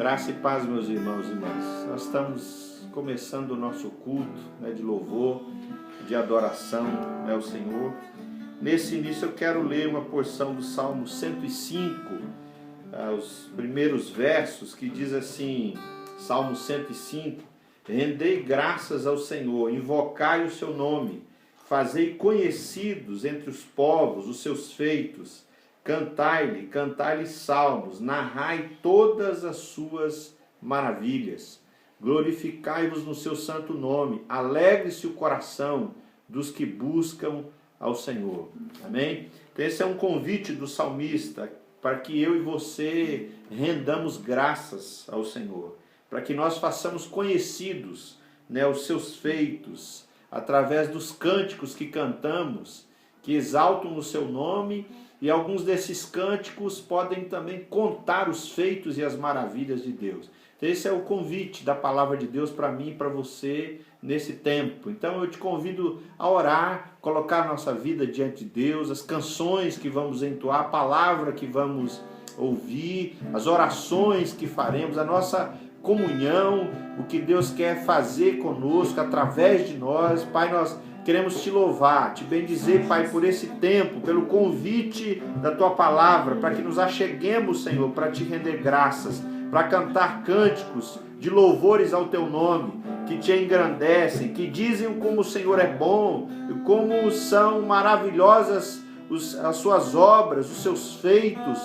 Graça e paz, meus irmãos e irmãs. Nós estamos começando o nosso culto, de louvor, de adoração ao Senhor. Nesse início eu quero ler uma porção do Salmo 105, os primeiros versos, que diz assim, Salmo 105, rendei graças ao Senhor, invocai o seu nome, fazei conhecidos entre os povos os seus feitos, cantai-lhe salmos, narrai todas as suas maravilhas, glorificai-vos no seu santo nome, alegre-se o coração dos que buscam ao Senhor. Amém? Então esse é um convite do salmista para que eu e você rendamos graças ao Senhor, para que nós façamos conhecidos, os seus feitos, através dos cânticos que cantamos, que exaltam o seu nome. E alguns desses cânticos podem também contar os feitos e as maravilhas de Deus. Então esse é o convite da palavra de Deus para mim e para você nesse tempo. Então eu te convido a orar, colocar a nossa vida diante de Deus, as canções que vamos entoar, a palavra que vamos ouvir, as orações que faremos, a nossa comunhão, o que Deus quer fazer conosco, através de nós. Pai, nós queremos te louvar, te bendizer, Pai, por esse tempo, pelo convite da tua palavra, para que nos acheguemos, Senhor, para te render graças, para cantar cânticos de louvores ao teu nome, que te engrandecem, que dizem como o Senhor é bom, e como são maravilhosas as suas obras, os seus feitos,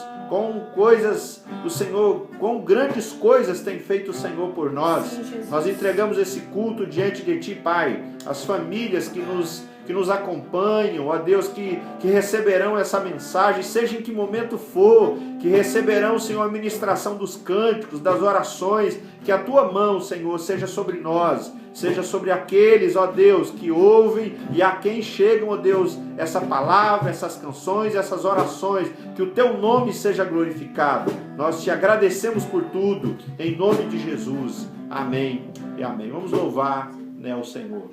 quão grandes coisas tem feito o Senhor por nós. Nós entregamos esse culto diante de ti, Pai, as famílias que nos acompanham, ó Deus, que receberão essa mensagem, seja em que momento for, que receberão, Senhor, a ministração dos cânticos, das orações, que a tua mão, Senhor, seja sobre nós, seja sobre aqueles, ó Deus, que ouvem e a quem chegam, ó Deus, essa palavra, essas canções, essas orações, que o teu nome seja glorificado. Nós te agradecemos por tudo, em nome de Jesus. Amém e amém. Vamos louvar, o Senhor.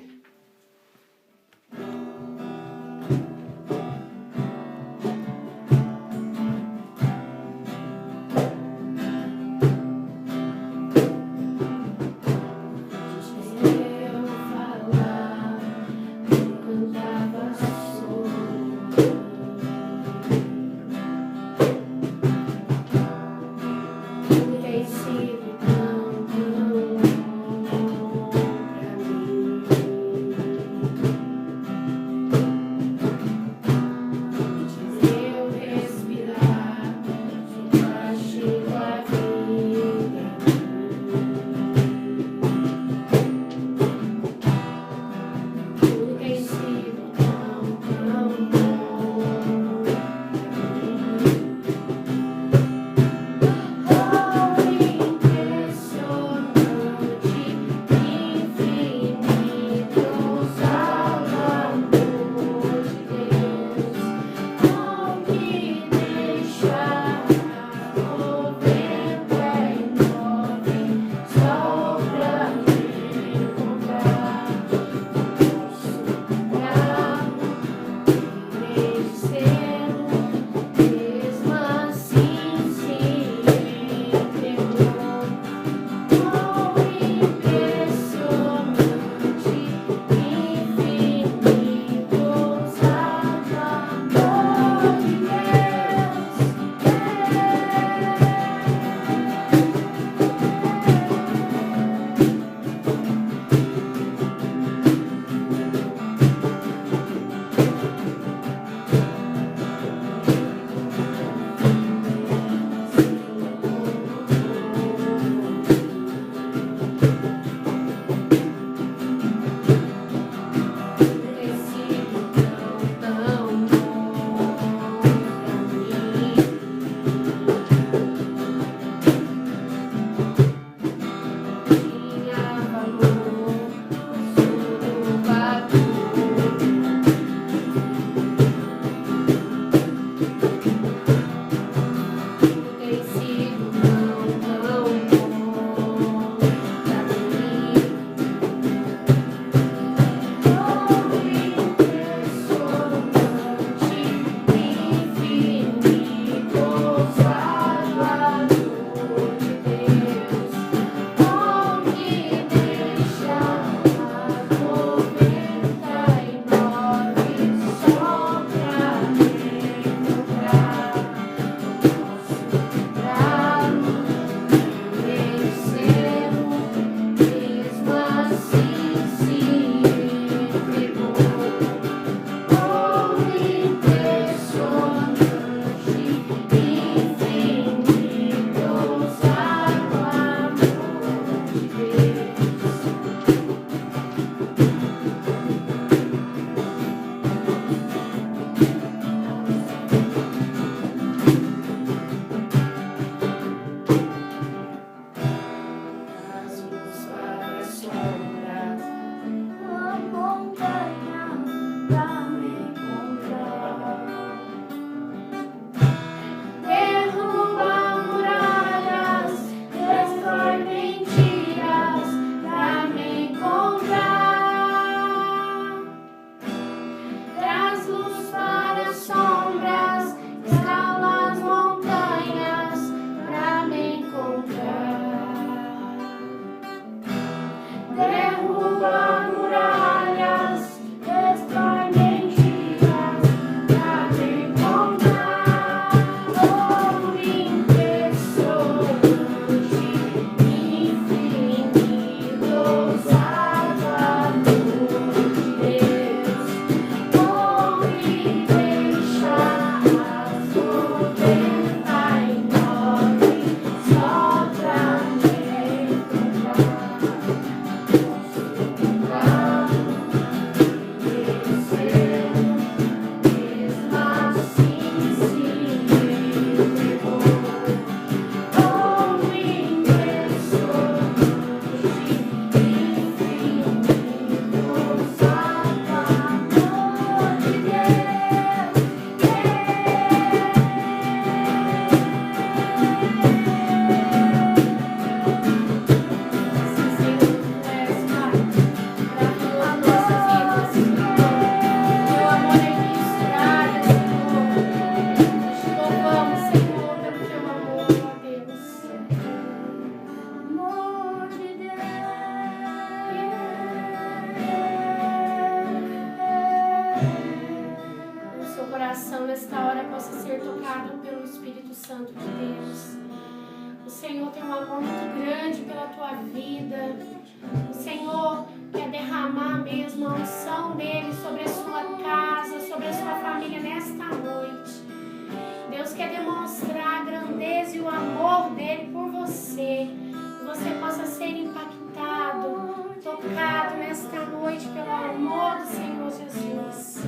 coração nesta hora possa ser tocado pelo Espírito Santo de Deus. O Senhor tem um amor muito grande pela tua vida. O Senhor quer derramar mesmo a unção dele sobre a sua casa, sobre a sua família nesta noite. Deus quer demonstrar a grandeza e o amor dele por você. Que você possa ser impactado, tocado nesta noite pelo amor do Senhor Jesus.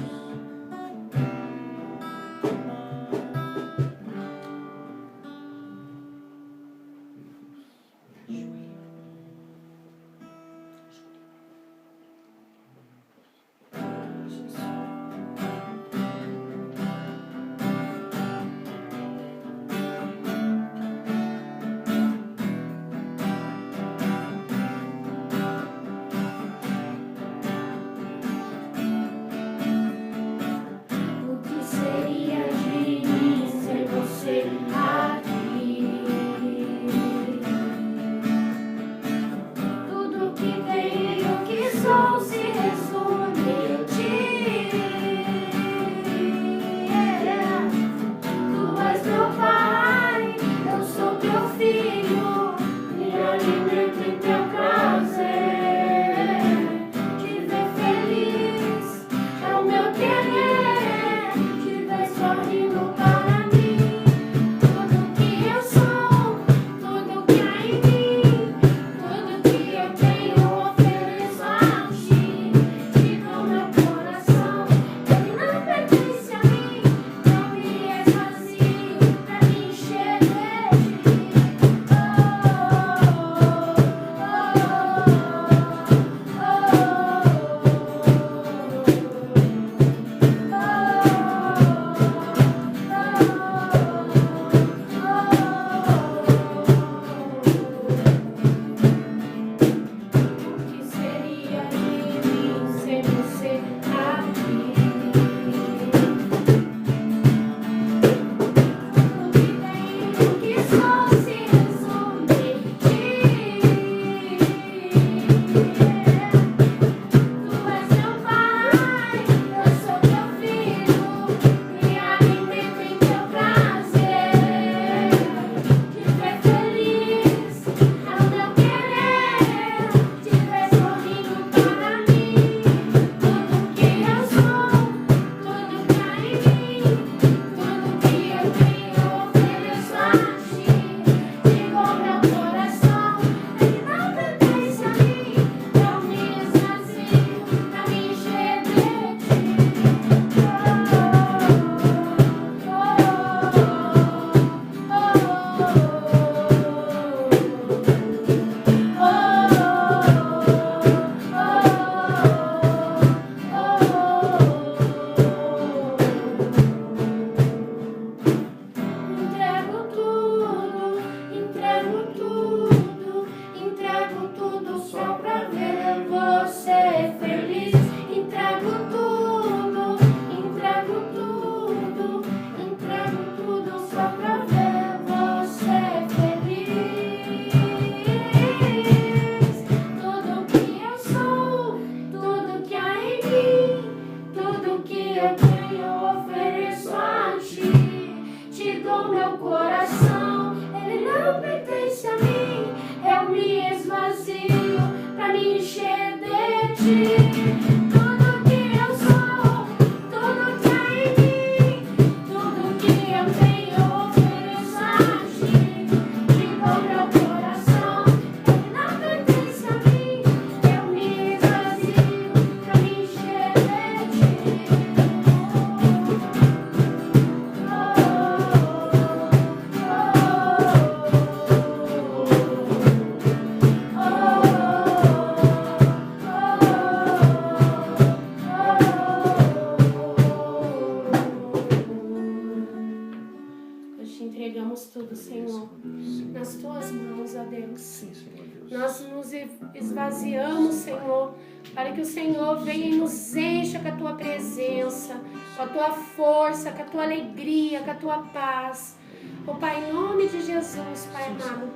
Esvaziamos, Senhor, para que o Senhor venha e nos encha com a Tua presença, com a Tua força, com a Tua alegria, com a Tua paz. Oh, Pai, em nome de Jesus, Pai amado,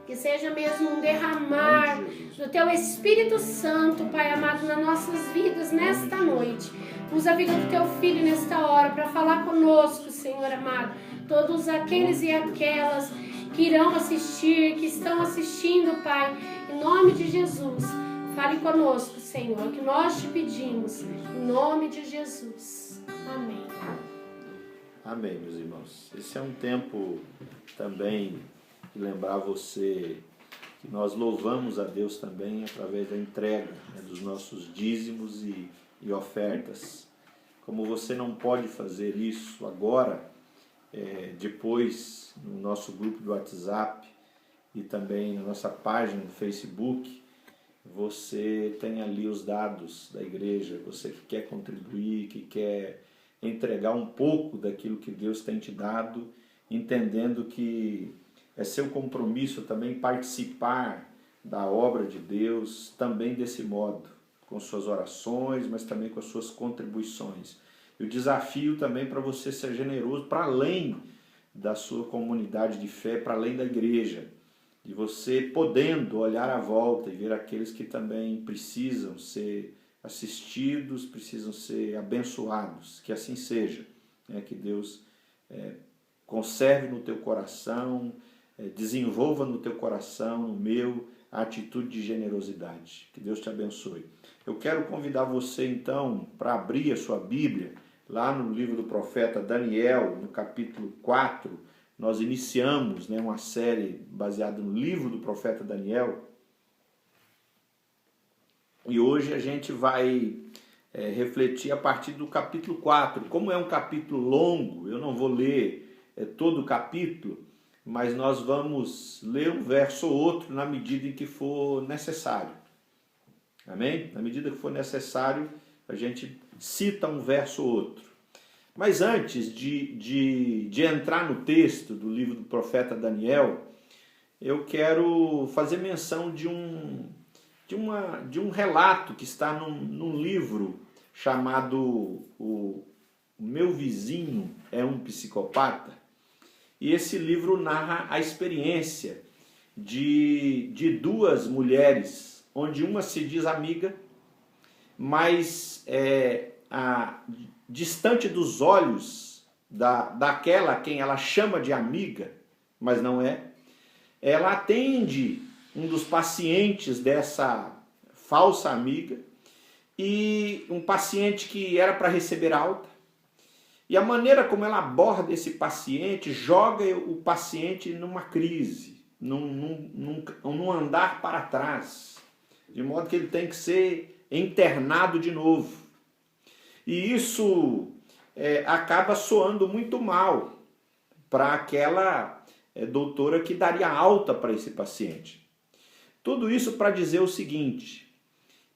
Que seja mesmo um derramar do Teu Espírito Santo, Pai amado, nas nossas vidas nesta noite. Usa a vida do Teu Filho nesta hora para falar conosco, Senhor amado. Todos aqueles e aquelas que irão assistir, que estão assistindo, Pai, em nome de Jesus. Fale conosco, Senhor, é o que nós te pedimos, em nome de Jesus. Amém. Amém, meus irmãos. Esse é um tempo também de lembrar você que nós louvamos a Deus também através da entrega, né, dos nossos dízimos e ofertas. Como você não pode fazer isso agora, depois no nosso grupo do WhatsApp e também na nossa página no Facebook, você tem ali os dados da igreja, você que quer contribuir, que quer entregar um pouco daquilo que Deus tem te dado, entendendo que é seu compromisso também participar da obra de Deus, também desse modo, com suas orações, mas também com as suas contribuições. E o desafio também para você ser generoso para além da sua comunidade de fé, para além da igreja, de você podendo olhar à volta e ver aqueles que também precisam ser assistidos, precisam ser abençoados, que assim seja, né? Que Deus conserve no teu coração, desenvolva no teu coração, no meu, a atitude de generosidade. Que Deus te abençoe. Eu quero convidar você então para abrir a sua Bíblia, lá no livro do profeta Daniel, no capítulo 4, nós iniciamos, né, uma série baseada no livro do profeta Daniel, e hoje a gente vai refletir a partir do capítulo 4. Como é um capítulo longo, eu não vou ler todo o capítulo, mas nós vamos ler um verso ou outro na medida em que for necessário. Amém? Na medida que for necessário, a gente cita um verso ou outro. Mas antes de entrar no texto do livro do profeta Daniel, eu quero fazer menção de um relato que está num livro chamado O Meu Vizinho é um Psicopata. E esse livro narra a experiência de duas mulheres, onde uma se diz amiga, mas distante dos olhos daquela a quem ela chama de amiga, mas não é. Ela atende um dos pacientes dessa falsa amiga, e um paciente que era para receber alta. E a maneira como ela aborda esse paciente joga o paciente numa crise, num andar para trás, de modo que ele tem que ser internado de novo. E isso acaba soando muito mal para aquela doutora que daria alta para esse paciente. Tudo isso para dizer o seguinte,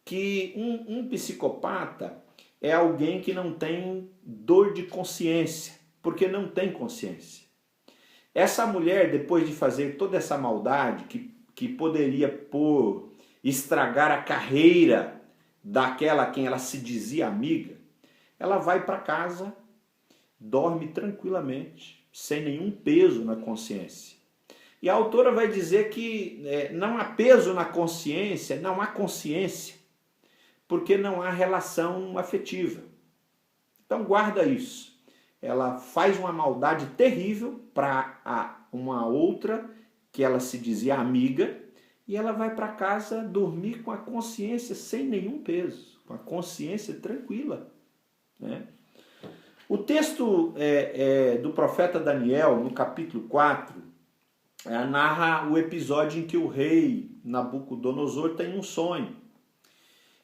que um psicopata é alguém que não tem dor de consciência, porque não tem consciência. Essa mulher, depois de fazer toda essa maldade, que poderia estragar a carreira daquela a quem ela se dizia amiga, ela vai para casa, dorme tranquilamente, sem nenhum peso na consciência. E a autora vai dizer que não há peso na consciência, não há consciência, porque não há relação afetiva. Então guarda isso. Ela faz uma maldade terrível para uma outra que ela se dizia amiga, e ela vai para casa dormir com a consciência sem nenhum peso, com a consciência tranquila, né? O texto do profeta Daniel, no capítulo 4, narra o episódio em que o rei Nabucodonosor tem um sonho.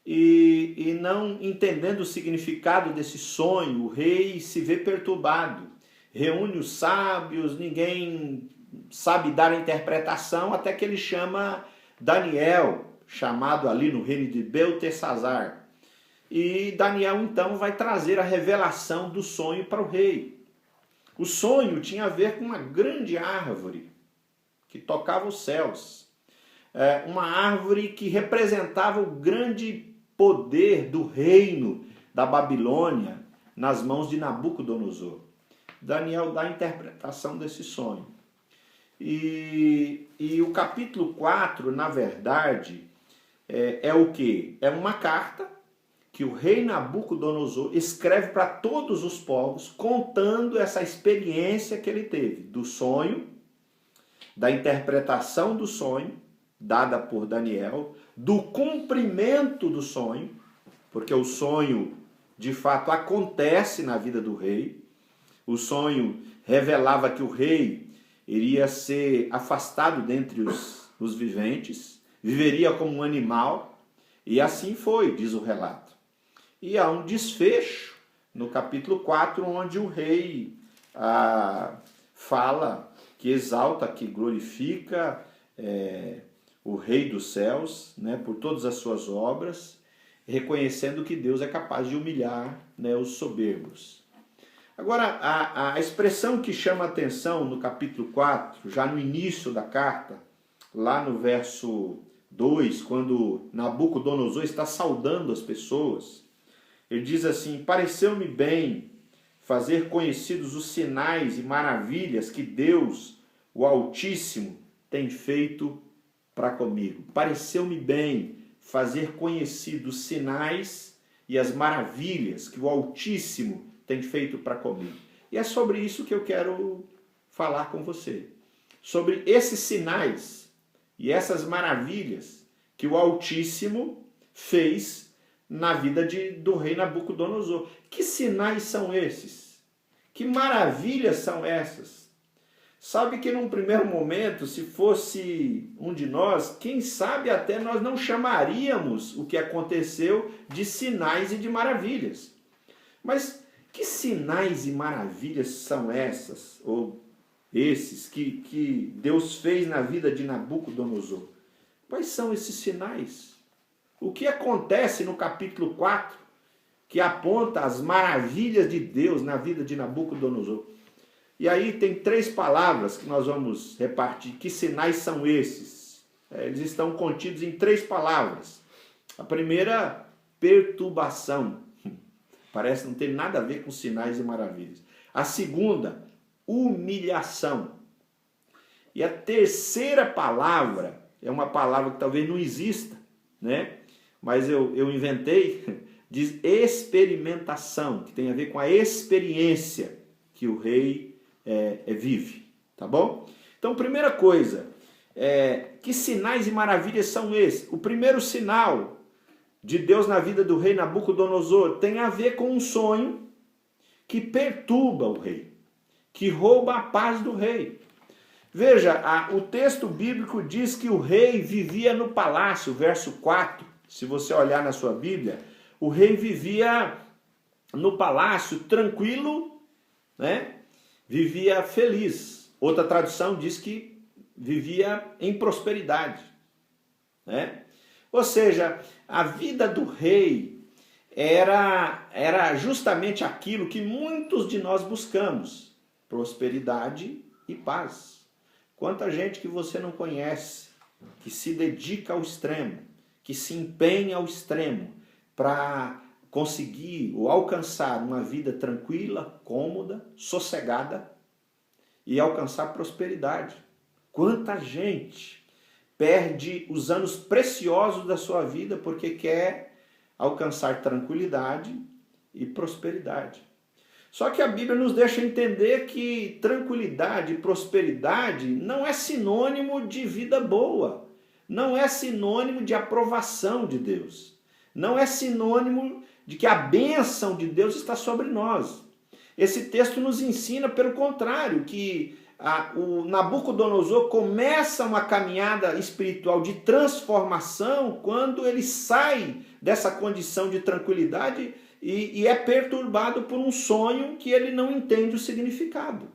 E não entendendo o significado desse sonho, o rei se vê perturbado. Reúne os sábios, ninguém sabe dar a interpretação, até que ele chama Daniel, chamado ali no reino de Beltesazar. E Daniel então vai trazer a revelação do sonho para o rei. O sonho tinha a ver com uma grande árvore que tocava os céus. Uma árvore que representava o grande poder do reino da Babilônia nas mãos de Nabucodonosor. Daniel dá a interpretação desse sonho. E o capítulo 4, na verdade, é o quê? É uma carta que o rei Nabucodonosor escreve para todos os povos, contando essa experiência que ele teve, do sonho, da interpretação do sonho, dada por Daniel, do cumprimento do sonho, porque o sonho, de fato, acontece na vida do rei. O sonho revelava que o rei iria ser afastado dentre os viventes, viveria como um animal, e assim foi, diz o relato. E há um desfecho no capítulo 4, onde o rei fala, que exalta, que glorifica o rei dos céus, né, por todas as suas obras, reconhecendo que Deus é capaz de humilhar, né, os soberbos. Agora, a expressão que chama a atenção no capítulo 4, já no início da carta, lá no verso 2, quando Nabucodonosor está saudando as pessoas, ele diz assim: pareceu-me bem fazer conhecidos os sinais e maravilhas que Deus, o Altíssimo, tem feito para comigo. Pareceu-me bem fazer conhecidos os sinais e as maravilhas que o Altíssimo tem feito para comigo. E é sobre isso que eu quero falar com você. Sobre esses sinais e essas maravilhas que o Altíssimo fez na vida do rei Nabucodonosor. Que sinais são esses? Que maravilhas são essas? Sabe que num primeiro momento, se fosse um de nós, quem sabe até nós não chamaríamos o que aconteceu de sinais e de maravilhas. Mas que sinais e maravilhas são essas, ou esses, que Deus fez na vida de Nabucodonosor? Quais são esses sinais? O que acontece no capítulo 4, que aponta as maravilhas de Deus na vida de Nabucodonosor? E aí tem 3 palavras que nós vamos repartir. Que sinais são esses? Eles estão contidos em 3 palavras. A primeira, perturbação. Parece não ter nada a ver com sinais e maravilhas. A segunda, humilhação. E a terceira palavra é uma palavra que talvez não exista, né? Mas eu inventei, diz experimentação, que tem a ver com a experiência que o rei vive, tá bom? Então, primeira coisa, que sinais e maravilhas são esses? O primeiro sinal de Deus na vida do rei Nabucodonosor tem a ver com um sonho que perturba o rei, que rouba a paz do rei. Veja, o texto bíblico diz que o rei vivia no palácio, verso 4. Se você olhar na sua Bíblia, o rei vivia no palácio tranquilo, né? Vivia feliz. Outra tradução diz que vivia em prosperidade, né? Ou seja, a vida do rei era justamente aquilo que muitos de nós buscamos: prosperidade e paz. Quanta gente que você não conhece, que se dedica ao extremo, que se empenha ao extremo para conseguir ou alcançar uma vida tranquila, cômoda, sossegada e alcançar prosperidade. Quanta gente perde os anos preciosos da sua vida porque quer alcançar tranquilidade e prosperidade. Só que a Bíblia nos deixa entender que tranquilidade e prosperidade não é sinônimo de vida boa, não é sinônimo de aprovação de Deus, não é sinônimo de que a bênção de Deus está sobre nós. Esse texto nos ensina, pelo contrário, que o Nabucodonosor começa uma caminhada espiritual de transformação quando ele sai dessa condição de tranquilidade e é perturbado por um sonho que ele não entende o significado.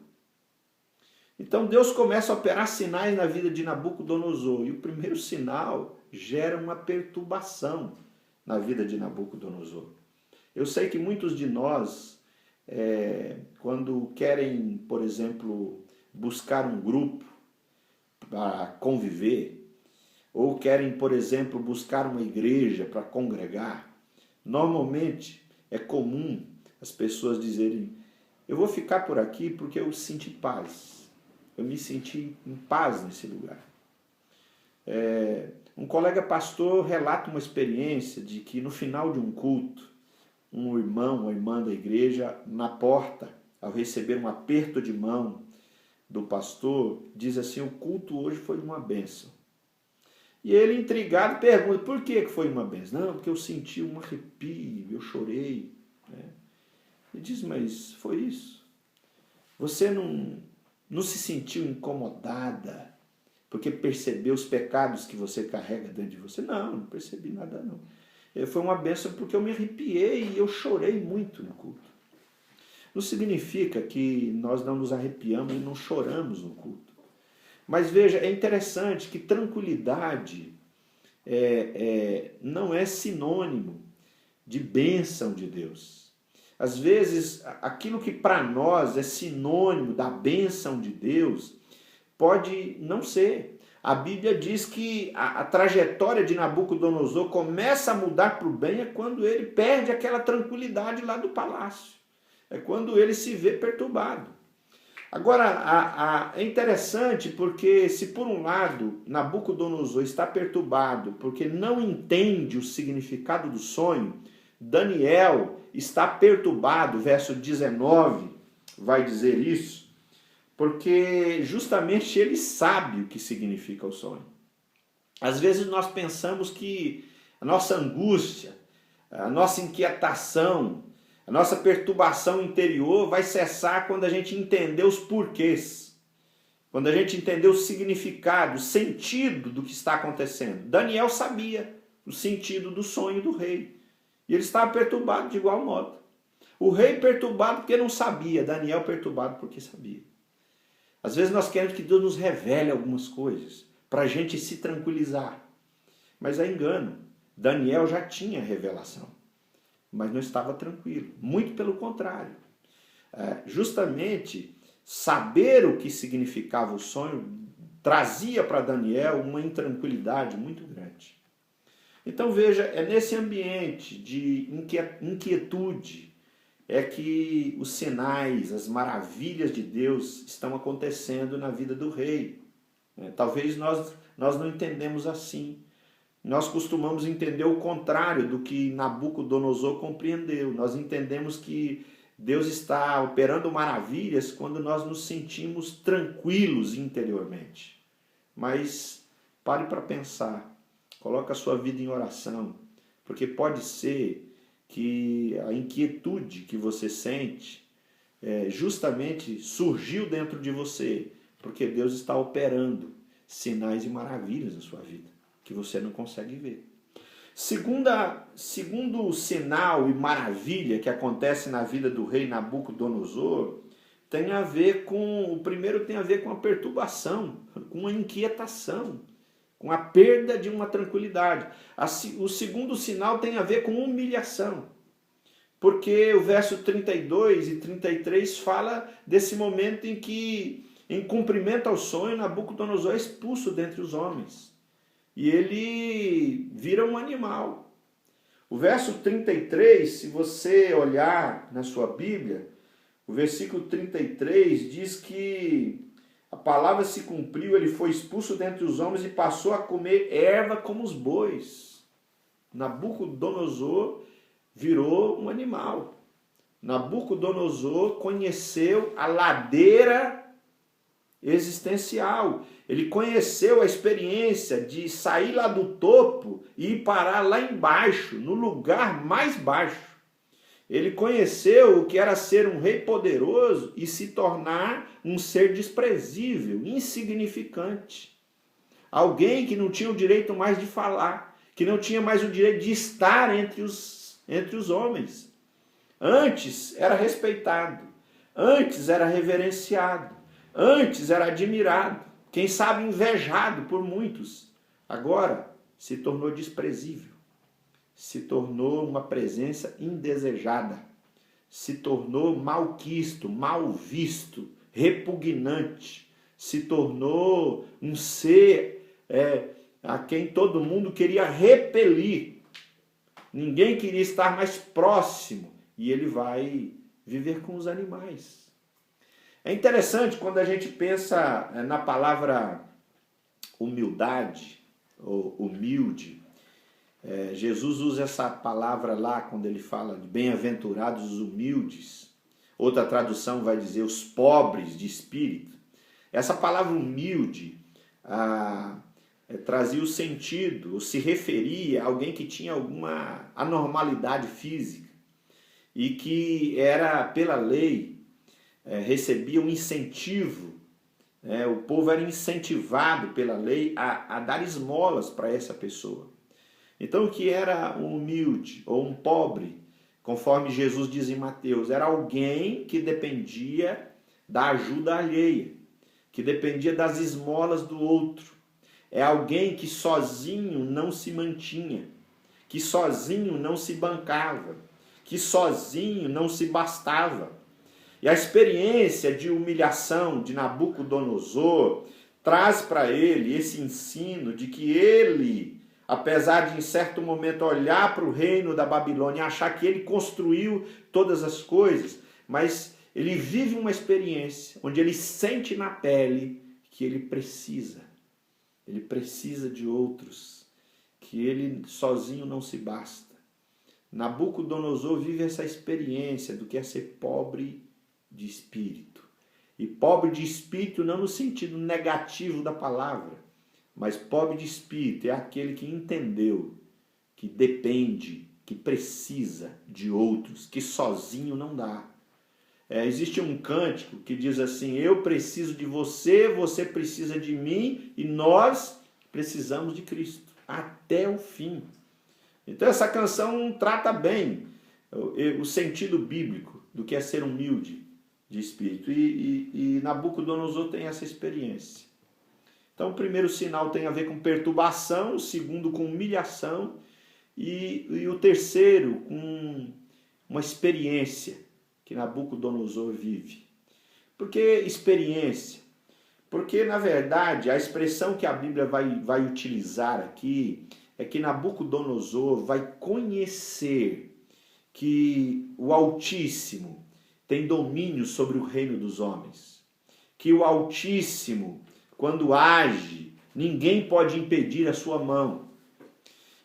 Então Deus começa a operar sinais na vida de Nabucodonosor, e o primeiro sinal gera uma perturbação na vida de Nabucodonosor. Eu sei que muitos de nós, quando querem, por exemplo, buscar um grupo para conviver, ou querem, por exemplo, buscar uma igreja para congregar, normalmente é comum as pessoas dizerem: eu vou ficar por aqui porque eu senti paz, eu me senti em paz nesse lugar. Um colega pastor relata uma experiência de que no final de um culto, um irmão ou irmã da igreja, na porta, ao receber um aperto de mão do pastor, diz assim: o culto hoje foi uma bênção. E ele, intrigado, pergunta: por que foi uma bênção? Não, porque eu senti um arrepio, eu chorei. Ele diz: mas foi isso? Você não se sentiu incomodada porque percebeu os pecados que você carrega dentro de você? Não percebi nada não. Foi uma bênção porque eu me arrepiei e eu chorei muito no culto. Não significa que nós não nos arrepiamos e não choramos no culto. Mas veja, é interessante que tranquilidade não é sinônimo de bênção de Deus. Às vezes, aquilo que para nós é sinônimo da bênção de Deus, pode não ser. A Bíblia diz que a trajetória de Nabucodonosor começa a mudar para o bem quando ele perde aquela tranquilidade lá do palácio. É quando ele se vê perturbado. Agora, é interessante porque se por um lado Nabucodonosor está perturbado porque não entende o significado do sonho, Daniel está perturbado, verso 19 vai dizer isso, porque justamente ele sabe o que significa o sonho. Às vezes nós pensamos que a nossa angústia, a nossa inquietação, a nossa perturbação interior vai cessar quando a gente entender os porquês, quando a gente entender o significado, o sentido do que está acontecendo. Daniel sabia o sentido do sonho do rei e ele estava perturbado de igual modo. O rei perturbado porque não sabia, Daniel perturbado porque sabia. Às vezes nós queremos que Deus nos revele algumas coisas para a gente se tranquilizar. Mas é engano. Daniel já tinha revelação, mas não estava tranquilo. Muito pelo contrário. Justamente saber o que significava o sonho trazia para Daniel uma intranquilidade muito grande. Então veja, é nesse ambiente de inquietude é que os sinais, as maravilhas de Deus estão acontecendo na vida do rei. Talvez nós não entendemos assim. Nós costumamos entender o contrário do que Nabucodonosor compreendeu. Nós entendemos que Deus está operando maravilhas quando nós nos sentimos tranquilos interiormente. Mas pare para pensar, coloque a sua vida em oração, porque pode ser que a inquietude que você sente justamente surgiu dentro de você, porque Deus está operando sinais e maravilhas na sua vida, que você não consegue ver. Segundo sinal e maravilha que acontece na vida do rei Nabucodonosor, tem a ver com, o primeiro tem a ver com a perturbação, com a inquietação, com a perda de uma tranquilidade. O segundo sinal tem a ver com humilhação, porque o verso 32 e 33 fala desse momento em que, em cumprimento ao sonho, Nabucodonosor é expulso dentre os homens, e ele vira um animal. O verso 33, se você olhar na sua Bíblia, o versículo 33 diz que a palavra se cumpriu, ele foi expulso dentre os homens e passou a comer erva como os bois. Nabucodonosor virou um animal. Nabucodonosor conheceu a ladeira existencial. Ele conheceu a experiência de sair lá do topo e ir parar lá embaixo, no lugar mais baixo. Ele conheceu o que era ser um rei poderoso e se tornar um ser desprezível, insignificante. Alguém que não tinha o direito mais de falar, que não tinha mais o direito de estar entre os homens. Antes era respeitado, antes era reverenciado, antes era admirado, quem sabe invejado por muitos. Agora se tornou desprezível. Se tornou uma presença indesejada, se tornou malquisto, mal visto, repugnante, se tornou um ser a quem todo mundo queria repelir. Ninguém queria estar mais próximo, e ele vai viver com os animais. É interessante quando a gente pensa na palavra humildade, ou humilde. Jesus usa essa palavra lá quando ele fala de bem-aventurados os humildes. Outra tradução vai dizer os pobres de espírito. Essa palavra humilde trazia o sentido, ou se referia a alguém que tinha alguma anormalidade física e que era, pela lei, recebia um incentivo. O povo era incentivado pela lei a dar esmolas para essa pessoa. Então, o que era um humilde ou um pobre, conforme Jesus diz em Mateus, era alguém que dependia da ajuda alheia, que dependia das esmolas do outro. É alguém que sozinho não se mantinha, que sozinho não se bancava, que sozinho não se bastava. E a experiência de humilhação de Nabucodonosor traz para ele esse ensino de que ele, apesar de em certo momento olhar para o reino da Babilônia e achar que ele construiu todas as coisas, mas ele vive uma experiência onde ele sente na pele que ele precisa de outros, que ele sozinho não se basta. Nabucodonosor vive essa experiência do que é ser pobre de espírito. E pobre de espírito não no sentido negativo da palavra, mas pobre de espírito é aquele que entendeu que depende, que precisa de outros, que sozinho não dá. Existe um cântico que diz assim: eu preciso de você, você precisa de mim e nós precisamos de Cristo até o fim. Então essa canção trata bem o sentido bíblico do que é ser humilde de espírito. E Nabucodonosor tem essa experiência. Então o primeiro sinal tem a ver com perturbação, o segundo com humilhação e o terceiro com uma experiência que Nabucodonosor vive. Por que experiência? Porque, na verdade, a expressão que a Bíblia vai utilizar aqui é que Nabucodonosor vai conhecer que o Altíssimo tem domínio sobre o reino dos homens. Que o Altíssimo, quando age, ninguém pode impedir a sua mão.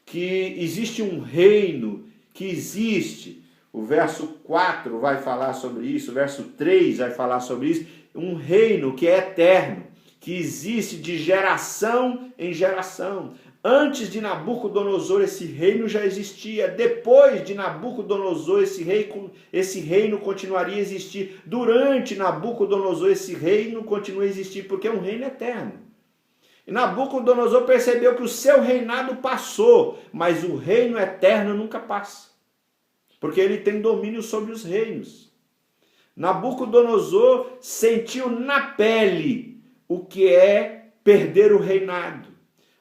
Que existe um reino que existe. O verso 4 vai falar sobre isso, o verso 3 vai falar sobre isso. Um reino que é eterno, que existe de geração em geração. Antes de Nabucodonosor esse reino já existia. Depois de Nabucodonosor esse reino continuaria a existir. Durante Nabucodonosor esse reino continua a existir, porque é um reino eterno. E Nabucodonosor percebeu que o seu reinado passou, mas o reino eterno nunca passa. Porque ele tem domínio sobre os reinos. Nabucodonosor sentiu na pele o que é perder o reinado,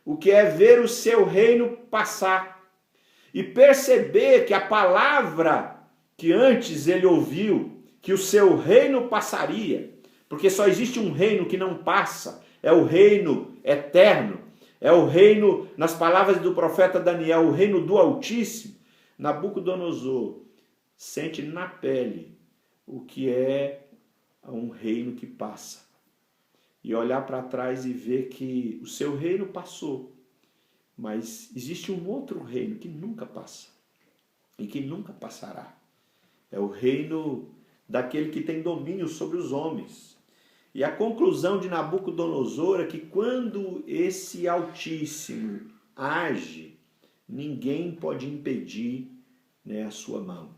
o que é ver o seu reino passar. E perceber que a palavra que antes ele ouviu, que o seu reino passaria, porque só existe um reino que não passa, é o reino eterno, é o reino, nas palavras do profeta Daniel, o reino do Altíssimo. Nabucodonosor sente na pele o que é um reino que passa. E olhar para trás e ver que o seu reino passou, mas existe um outro reino que nunca passa e que nunca passará. É o reino daquele que tem domínio sobre os homens. E a conclusão de Nabucodonosor é que quando esse Altíssimo age, ninguém pode impedir a sua mão.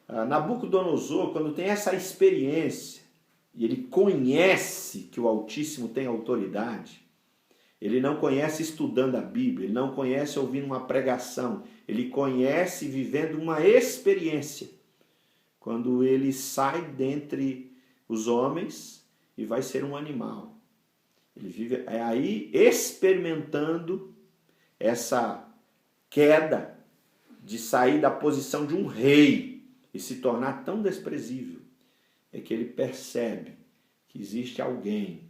Nabucodonosor, quando tem essa experiência, e ele conhece que o Altíssimo tem autoridade, ele não conhece estudando a Bíblia, ele não conhece ouvindo uma pregação, ele conhece vivendo uma experiência. Quando ele sai dentre os homens e vai ser um animal. Ele vive aí experimentando essa queda de sair da posição de um rei e se tornar tão desprezível, é que ele percebe que existe alguém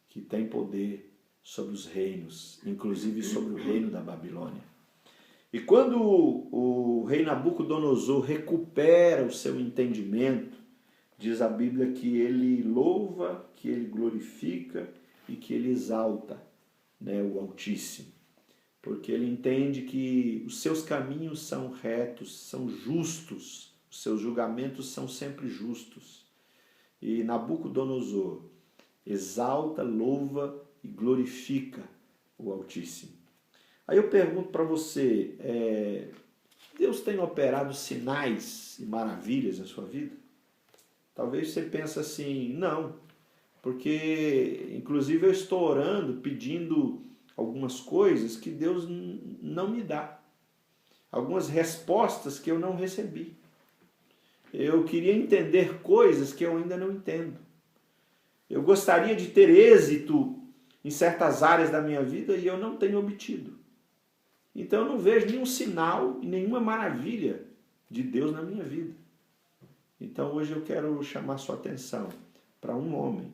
que tem poder sobre os reinos, inclusive sobre o reino da Babilônia. E quando o rei Nabucodonosor recupera o seu entendimento diz a Bíblia que ele louva, que ele glorifica e que ele exalta, né, o Altíssimo. Porque ele entende que os seus caminhos são retos, são justos, os seus julgamentos são sempre justos. E Nabucodonosor exalta, louva e glorifica o Altíssimo. Aí eu pergunto para você, Deus tem operado sinais e maravilhas na sua vida? Talvez você pense assim, não, porque inclusive eu estou orando, pedindo algumas coisas que Deus não me dá. Algumas respostas que eu não recebi. Eu queria entender coisas que eu ainda não entendo. Eu gostaria de ter êxito em certas áreas da minha vida e eu não tenho obtido. Então eu não vejo nenhum sinal e nenhuma maravilha de Deus na minha vida. Então hoje eu quero chamar sua atenção para um homem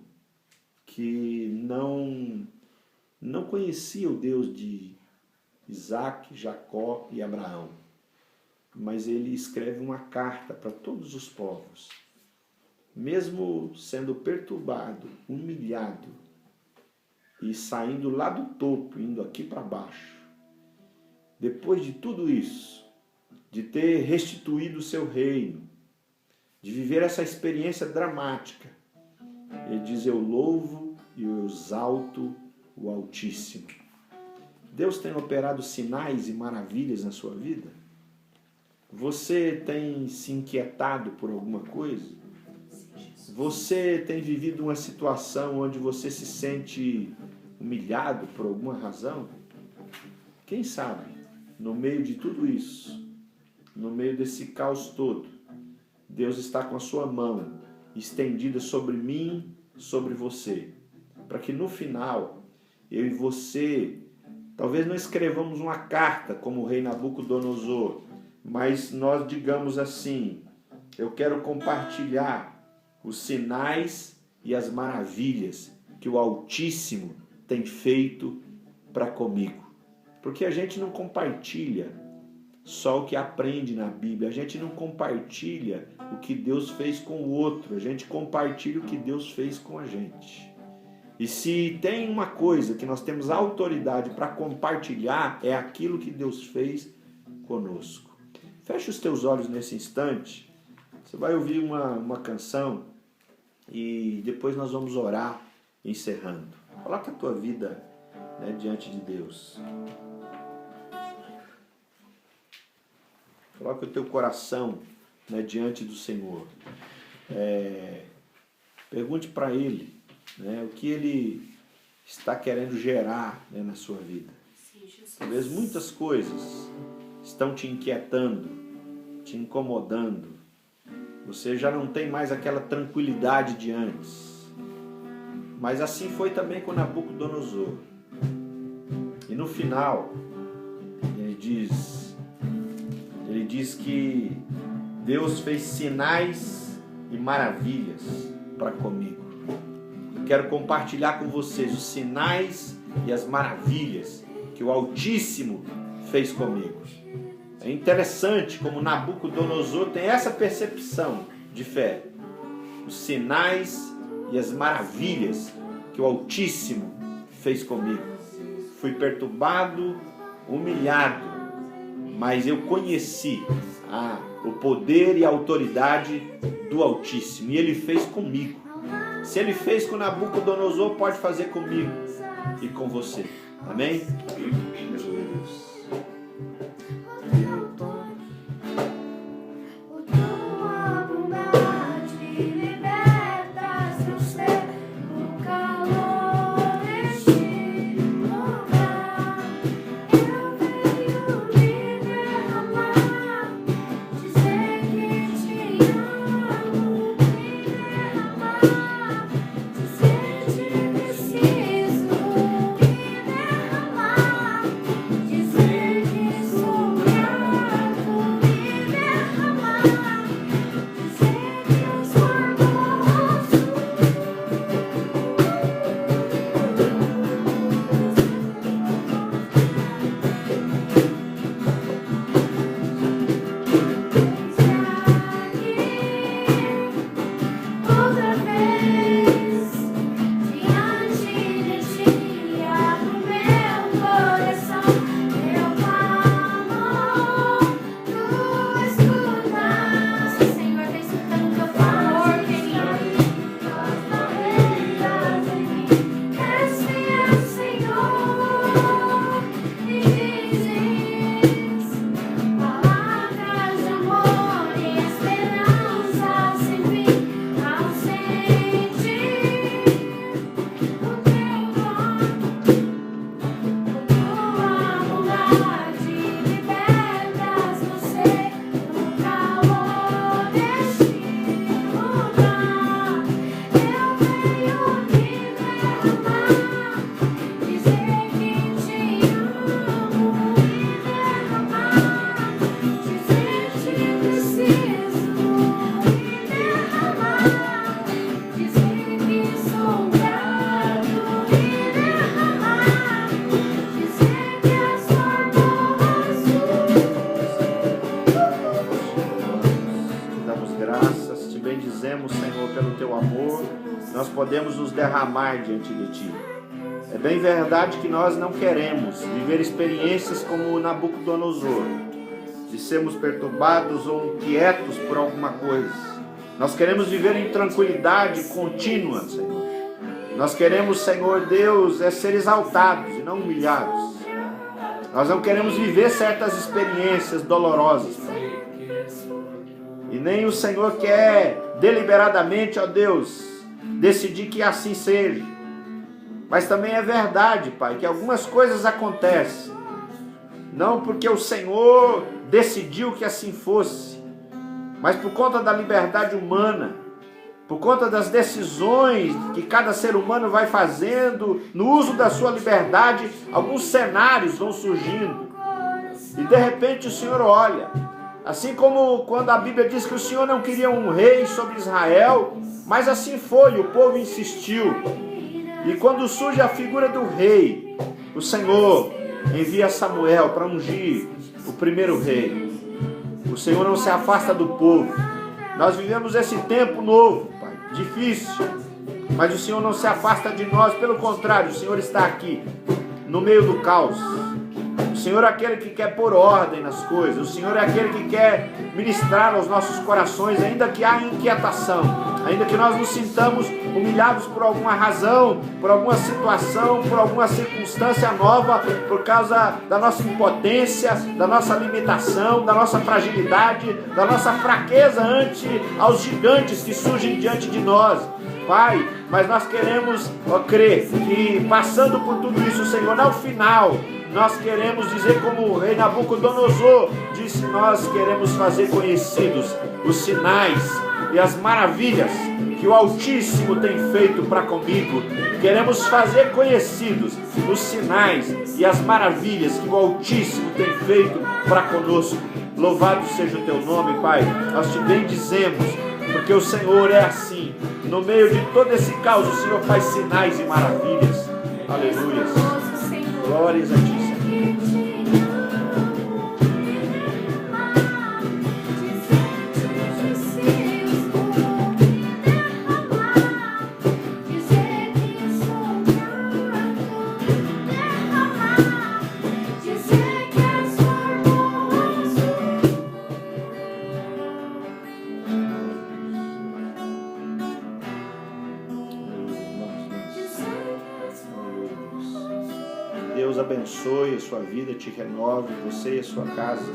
que não conhecia o Deus de Isaac, Jacó e Abraão. Mas ele escreve uma carta para todos os povos. Mesmo sendo perturbado, humilhado e saindo lá do topo, indo aqui para baixo. Depois de tudo isso, de ter restituído o seu reino, de viver essa experiência dramática, ele diz, eu louvo e eu exalto o Altíssimo. Deus tem operado sinais e maravilhas na sua vida? Você tem se inquietado por alguma coisa? Você tem vivido uma situação onde você se sente humilhado por alguma razão? Quem sabe, no meio de tudo isso, no meio desse caos todo, Deus está com a sua mão estendida sobre mim, sobre você, para que no final, eu e você, talvez não escrevamos uma carta como o rei Nabucodonosor, mas nós digamos assim, eu quero compartilhar os sinais e as maravilhas que o Altíssimo tem feito para comigo. Porque a gente não compartilha só o que aprende na Bíblia, a gente não compartilha o que Deus fez com o outro, a gente compartilha o que Deus fez com a gente. E se tem uma coisa que nós temos autoridade para compartilhar, é aquilo que Deus fez conosco. Feche os teus olhos nesse instante, você vai ouvir uma canção e depois nós vamos orar encerrando. Coloca a tua vida, né, diante de Deus. Coloca o teu coração, né, diante do Senhor. Pergunte para Ele, né, o que Ele está querendo gerar, né, na sua vida. Talvez muitas coisas estão te inquietando, te incomodando. Você já não tem mais aquela tranquilidade de antes. Mas assim foi também com Nabucodonosor. E no final, ele diz que Deus fez sinais e maravilhas para comigo. Eu quero compartilhar com vocês os sinais e as maravilhas que o Altíssimo fez comigo. É interessante como Nabucodonosor tem essa percepção de fé. Os sinais e as maravilhas que o Altíssimo fez comigo. Fui perturbado, humilhado, mas eu conheci o poder e a autoridade do Altíssimo. E Ele fez comigo. Se Ele fez com Nabucodonosor, pode fazer comigo e com você. Amém? Jesus. nós podemos nos derramar diante de Ti. É bem verdade que nós não queremos viver experiências como Nabucodonosor, de sermos perturbados ou inquietos por alguma coisa. Nós queremos viver em tranquilidade contínua, Senhor. Nós queremos, Senhor Deus, ser exaltados e não humilhados. Nós não queremos viver certas experiências dolorosas, Pai. E nem o Senhor quer deliberadamente, ó Deus, decidir que assim seja. Mas também é verdade, Pai, que algumas coisas acontecem, não porque o Senhor decidiu que assim fosse, mas por conta da liberdade humana, por conta das decisões que cada ser humano vai fazendo, no uso da sua liberdade, alguns cenários vão surgindo. E de repente o Senhor olha, assim como quando a Bíblia diz que o Senhor não queria um rei sobre Israel, mas assim foi, o povo insistiu. E quando surge a figura do rei, o Senhor envia Samuel para ungir o primeiro rei. O Senhor não se afasta do povo. Nós vivemos esse tempo novo, Pai, difícil, mas o Senhor não se afasta de nós, pelo contrário, o Senhor está aqui, no meio do caos. O Senhor é aquele que quer pôr ordem nas coisas, o Senhor é aquele que quer ministrar aos nossos corações, ainda que há inquietação, ainda que nós nos sintamos humilhados por alguma razão, por alguma situação, por alguma circunstância nova, por causa da nossa impotência, da nossa limitação, da nossa fragilidade, da nossa fraqueza ante aos gigantes que surgem diante de nós. Pai, mas nós queremos crer que passando por tudo isso, Senhor, ao final, nós queremos dizer como o rei Nabucodonosor disse, nós queremos fazer conhecidos os sinais e as maravilhas que o Altíssimo tem feito para comigo. Queremos fazer conhecidos os sinais e as maravilhas que o Altíssimo tem feito para conosco. Louvado seja o teu nome, Pai. Nós te bendizemos, porque o Senhor é assim. No meio de todo esse caos, o Senhor faz sinais e maravilhas. Aleluia. Glórias a ti, Senhor. Deus abençoe a sua vida, te renove, você e a sua casa.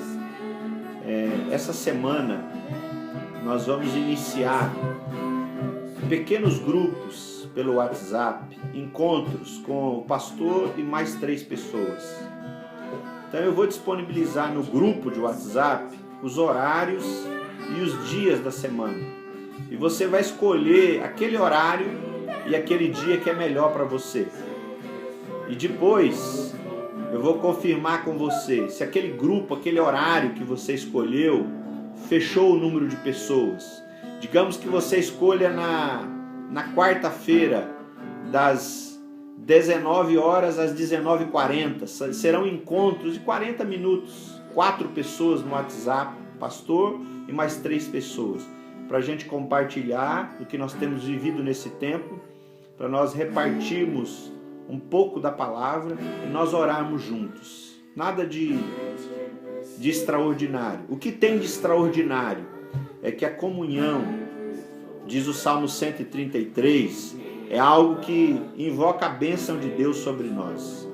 Essa semana nós vamos iniciar pequenos grupos pelo WhatsApp, encontros com o pastor e mais 3 pessoas. Então eu vou disponibilizar no grupo de WhatsApp os horários e os dias da semana. E você vai escolher aquele horário e aquele dia que é melhor para você. E depois eu vou confirmar com você se aquele grupo, aquele horário que você escolheu, fechou o número de pessoas. Digamos que você escolha na quarta-feira, das 19 horas às 19h40. Serão encontros de 40 minutos. 4 pessoas no WhatsApp, pastor e mais 3 pessoas. Para a gente compartilhar o que nós temos vivido nesse tempo, para nós repartirmos um pouco da palavra e nós orarmos juntos. Nada de extraordinário. O que tem de extraordinário é que a comunhão, diz o Salmo 133, é algo que invoca a bênção de Deus sobre nós.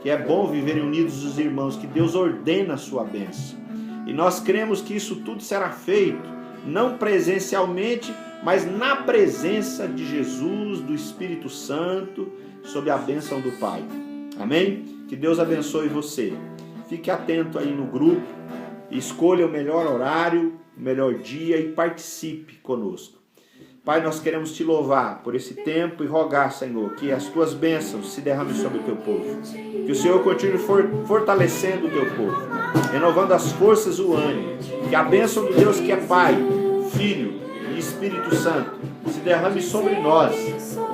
Que é bom viverem unidos os irmãos, que Deus ordena a sua bênção. E nós cremos que isso tudo será feito, não presencialmente, mas na presença de Jesus, do Espírito Santo, sob a bênção do Pai. Amém? Que Deus abençoe você. Fique atento aí no grupo, escolha o melhor horário, o melhor dia e participe conosco. Pai, nós queremos te louvar por esse tempo e rogar, Senhor, que as tuas bênçãos se derramem sobre o teu povo. Que o Senhor continue fortalecendo o teu povo, renovando as forças e o ânimo. Que a bênção do Deus que é Pai, Filho e Espírito Santo se derrame sobre nós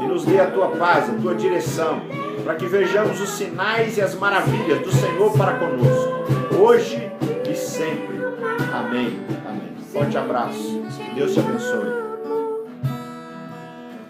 e nos dê a tua paz, a tua direção, para que vejamos os sinais e as maravilhas do Senhor para conosco, hoje e sempre. Amém. Amém. Forte abraço. Deus te abençoe.